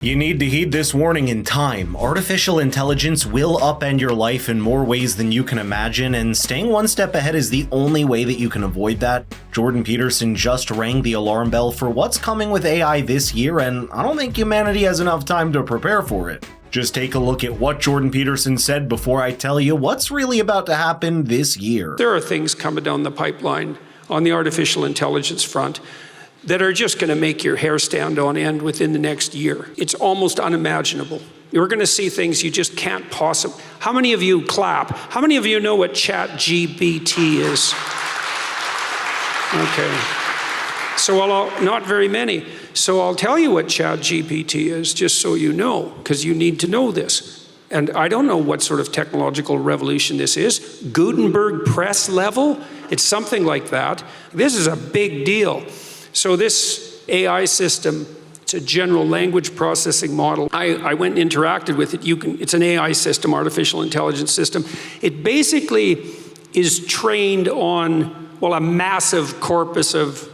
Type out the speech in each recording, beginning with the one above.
You need to heed this warning in time. Artificial intelligence will upend your life in more ways than you can imagine, and staying one step ahead is the only way that you can avoid that. Jordan Peterson just rang the alarm bell for what's coming with AI this year, and I don't think humanity has enough time to prepare for it. Just take a look at what Jordan Peterson said before I tell you what's really about to happen this year. There are things coming down the pipeline on the artificial intelligence front that are just going to make your hair stand on end within the next year. It's almost unimaginable. You're going to see things you just can't possibly. How many of you clap? How many of you know what ChatGPT is? Okay. So not very many. So I'll tell you what ChatGPT is, just so you know, because you need to know this. And I don't know what sort of technological revolution this is. Gutenberg press level? It's something like that. This is a big deal. So this AI system, it's a general language processing model. I went and interacted with it. It's an AI system, artificial intelligence system. It basically is trained on, well, a massive corpus of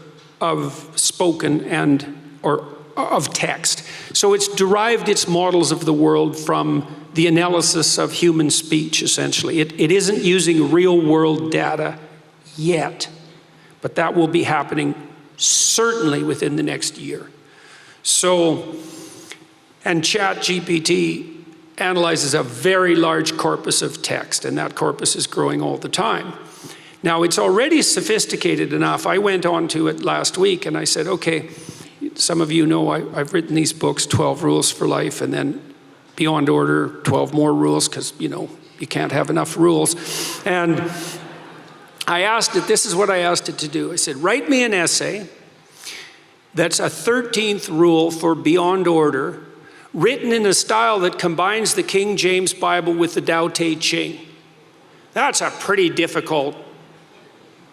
spoken or of text. So it's derived its models of the world from the analysis of human speech, essentially. It isn't using real world data yet, but that will be happening certainly within the next year. So, and ChatGPT analyzes a very large corpus of text, and that corpus is growing all the time. Now, it's already sophisticated enough. I went on to it last week and I said, okay, some of you know I've written these books, 12 Rules for Life, and then Beyond Order, 12 more rules, because, you know, you can't have enough rules. And I asked it, this is what I asked it to do. I said, write me an essay that's a 13th rule for Beyond Order, written in a style that combines the King James Bible with the Tao Te Ching. That's pretty difficult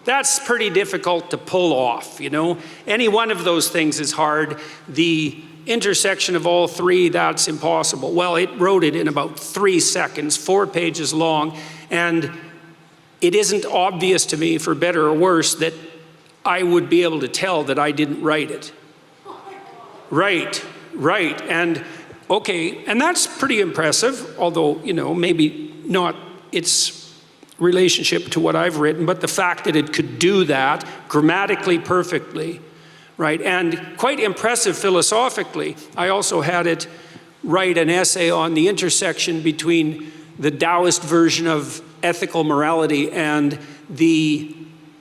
to pull off, you know? Any one of those things is hard. The intersection of all three, that's impossible. Well, it wrote it in about 3 seconds, 4 pages long, and it isn't obvious to me, for better or worse, that I would be able to tell that I didn't write it. Right. And okay, and that's pretty impressive, although, you know, maybe not its relationship to what I've written, but the fact that it could do that grammatically perfectly, right? And quite impressive philosophically. I also had it write an essay on the intersection between the Taoist version of ethical morality and the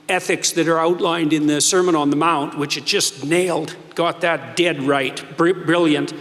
ethics that are outlined in the Sermon on the Mount, which it just nailed, got that dead right, brilliant.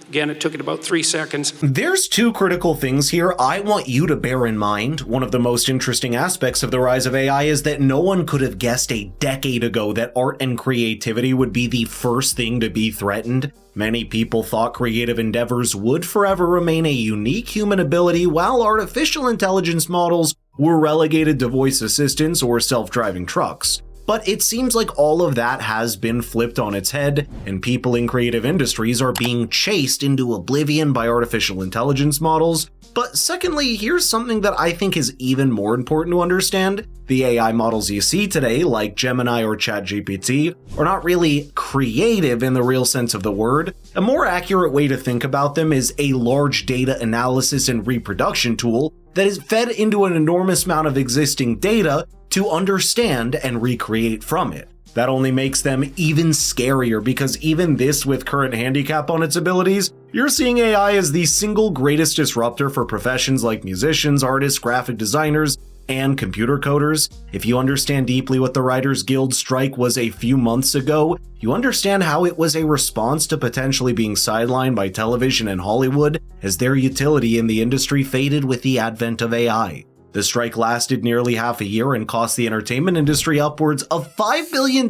Again, it took it about 3 seconds. There's 2 critical things here I want you to bear in mind. One of the most interesting aspects of the rise of AI is that no one could have guessed a decade ago that art and creativity would be the first thing to be threatened. Many people thought creative endeavors would forever remain a unique human ability, while artificial intelligence models were relegated to voice assistants or self-driving trucks. But it seems like all of that has been flipped on its head, and people in creative industries are being chased into oblivion by artificial intelligence models. But secondly, here's something that I think is even more important to understand. The AI models you see today, like Gemini or ChatGPT, are not really creative in the real sense of the word. A more accurate way to think about them is a large data analysis and reproduction tool that is fed into an enormous amount of existing data to understand and recreate from it. That only makes them even scarier, because even this with current handicap on its abilities, you're seeing AI as the single greatest disruptor for professions like musicians, artists, graphic designers, and computer coders. If you understand deeply what the Writers Guild strike was a few months ago, you understand how it was a response to potentially being sidelined by television and Hollywood as their utility in the industry faded with the advent of AI. The strike lasted nearly half a year and cost the entertainment industry upwards of $5 billion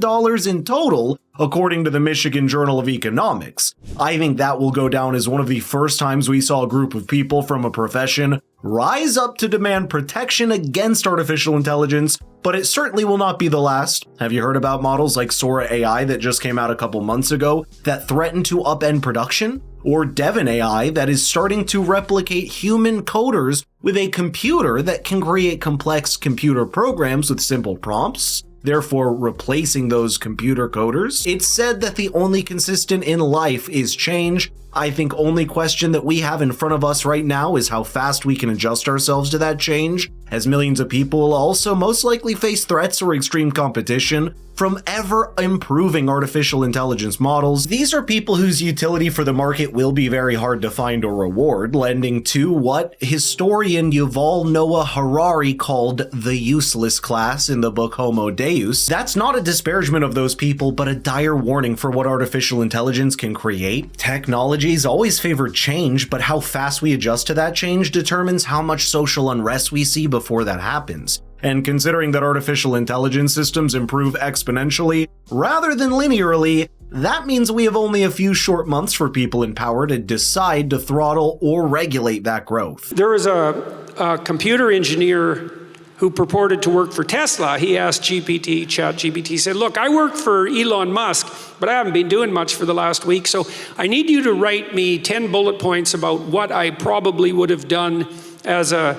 in total, according to the Michigan Journal of Economics. I think that will go down as one of the first times we saw a group of people from a profession rise up to demand protection against artificial intelligence, but it certainly will not be the last. Have you heard about models like Sora AI that just came out a couple months ago that threaten to upend production? Or Devon AI that is starting to replicate human coders with a computer that can create complex computer programs with simple prompts, therefore replacing those computer coders? It's said that the only consistent in life is change. I think only question that we have in front of us right now is how fast we can adjust ourselves to that change, as millions of people will also most likely face threats or extreme competition from ever-improving artificial intelligence models. These are people whose utility for the market will be very hard to find or reward, lending to what historian Yuval Noah Harari called the useless class in the book Homo Deus. That's not a disparagement of those people, but a dire warning for what artificial intelligence can create. Technologies always favor change, but how fast we adjust to that change determines how much social unrest we see before that happens. And considering that artificial intelligence systems improve exponentially rather than linearly, that means we have only a few short months for people in power to decide to throttle or regulate that growth. There was a computer engineer who purported to work for Tesla. He asked ChatGPT, he said, look, I work for Elon Musk, but I haven't been doing much for the last week, so I need you to write me 10 bullet points about what I probably would have done as a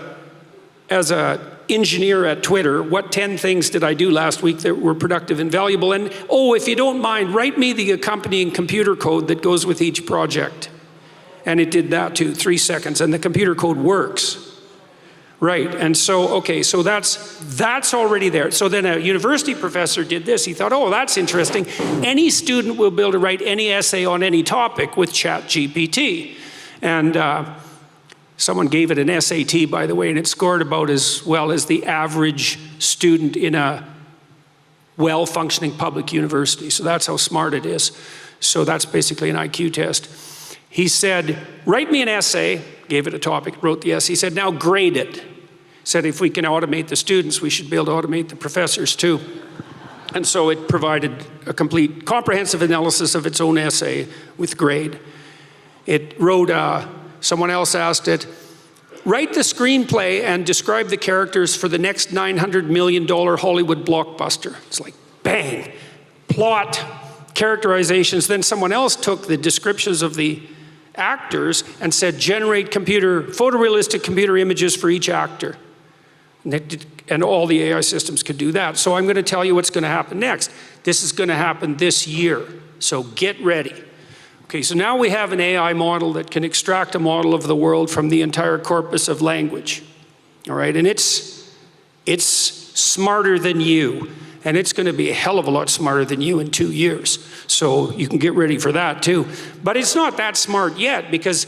engineer at Twitter. What 10 things did I do last week that were productive and valuable? And oh, if you don't mind, write me the accompanying computer code that goes with each project. And it did that too, 3 seconds, and the computer code works. Right, and so, okay, so that's already there. So then a university professor did this. He thought, oh, that's interesting. Any student will be able to write any essay on any topic with ChatGPT. And someone gave it an SAT, by the way, and it scored about as well as the average student in a well-functioning public university. So that's how smart it is. So that's basically an IQ test. He said, write me an essay, gave it a topic, wrote the essay. He said, now grade it. Said, if we can automate the students, we should be able to automate the professors too. And so it provided a complete, comprehensive analysis of its own essay with grade. It wrote, someone else asked it, write the screenplay and describe the characters for the next $900 million Hollywood blockbuster. It's like, bang, plot, characterizations. Then someone else took the descriptions of the actors and said, generate photorealistic computer images for each actor. And all the AI systems could do that. So I'm going to tell you what's going to happen next. This is going to happen this year. So get ready. Okay, so now we have an AI model that can extract a model of the world from the entire corpus of language. All right, and it's smarter than you. And it's going to be a hell of a lot smarter than you in 2 years. So you can get ready for that too. But it's not that smart yet because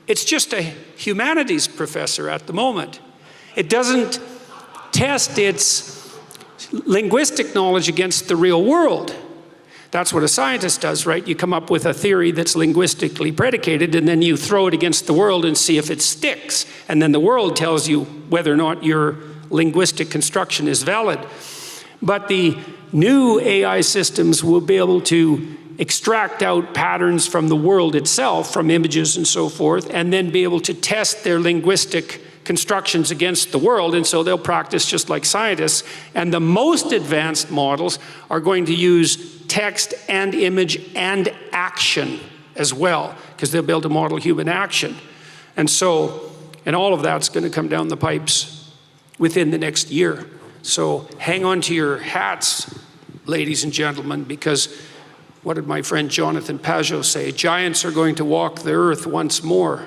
it's just a humanities professor at the moment. It doesn't test its linguistic knowledge against the real world. That's what a scientist does, right? You come up with a theory that's linguistically predicated and then you throw it against the world and see if it sticks. And then the world tells you whether or not your linguistic construction is valid. But the new AI systems will be able to extract out patterns from the world itself, from images and so forth, and then be able to test their linguistic constructions against the world, and so they'll practice just like scientists. And the most advanced models are going to use text and image and action as well, because they'll be able to model human action. And all of that's going to come down the pipes within the next year. So hang on to your hats, ladies and gentlemen, because what did my friend Jonathan Pajot say? Giants are going to walk the earth once more.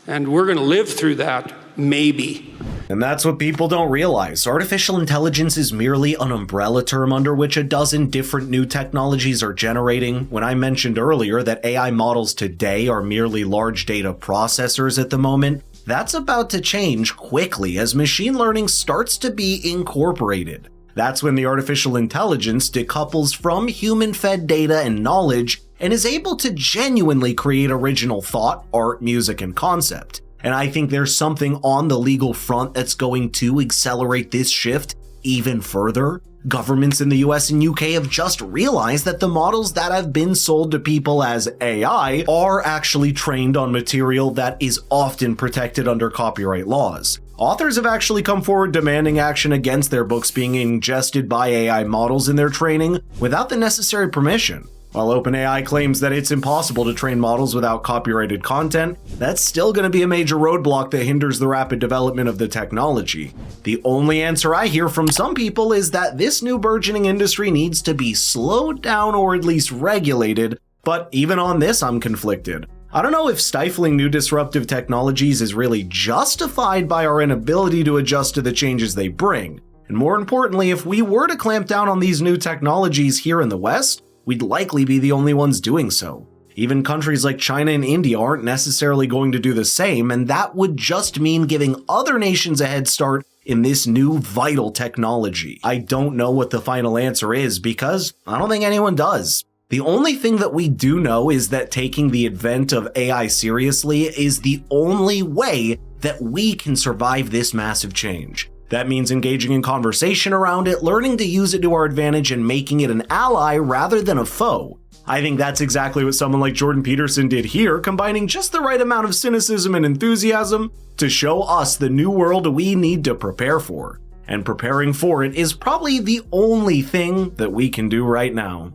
And we're going to live through that, maybe. And that's what people don't realize. Artificial intelligence is merely an umbrella term under which a dozen different new technologies are generating. When I mentioned earlier that AI models today are merely large data processors at the moment, that's about to change quickly as machine learning starts to be incorporated. That's when the artificial intelligence decouples from human-fed data and knowledge and is able to genuinely create original thought, art, music, and concept. And I think there's something on the legal front that's going to accelerate this shift even further. Governments in the US and UK have just realized that the models that have been sold to people as AI are actually trained on material that is often protected under copyright laws. Authors have actually come forward demanding action against their books being ingested by AI models in their training without the necessary permission. While OpenAI claims that it's impossible to train models without copyrighted content, that's still going to be a major roadblock that hinders the rapid development of the technology. The only answer I hear from some people is that this new burgeoning industry needs to be slowed down or at least regulated, but even on this I'm conflicted. I don't know if stifling new disruptive technologies is really justified by our inability to adjust to the changes they bring. And more importantly, if we were to clamp down on these new technologies here in the West, we'd likely be the only ones doing so. Even countries like China and India aren't necessarily going to do the same, and that would just mean giving other nations a head start in this new vital technology. I don't know what the final answer is because I don't think anyone does. The only thing that we do know is that taking the advent of AI seriously is the only way that we can survive this massive change. That means engaging in conversation around it, learning to use it to our advantage, and making it an ally rather than a foe. I think that's exactly what someone like Jordan Peterson did here, combining just the right amount of cynicism and enthusiasm to show us the new world we need to prepare for. And preparing for it is probably the only thing that we can do right now.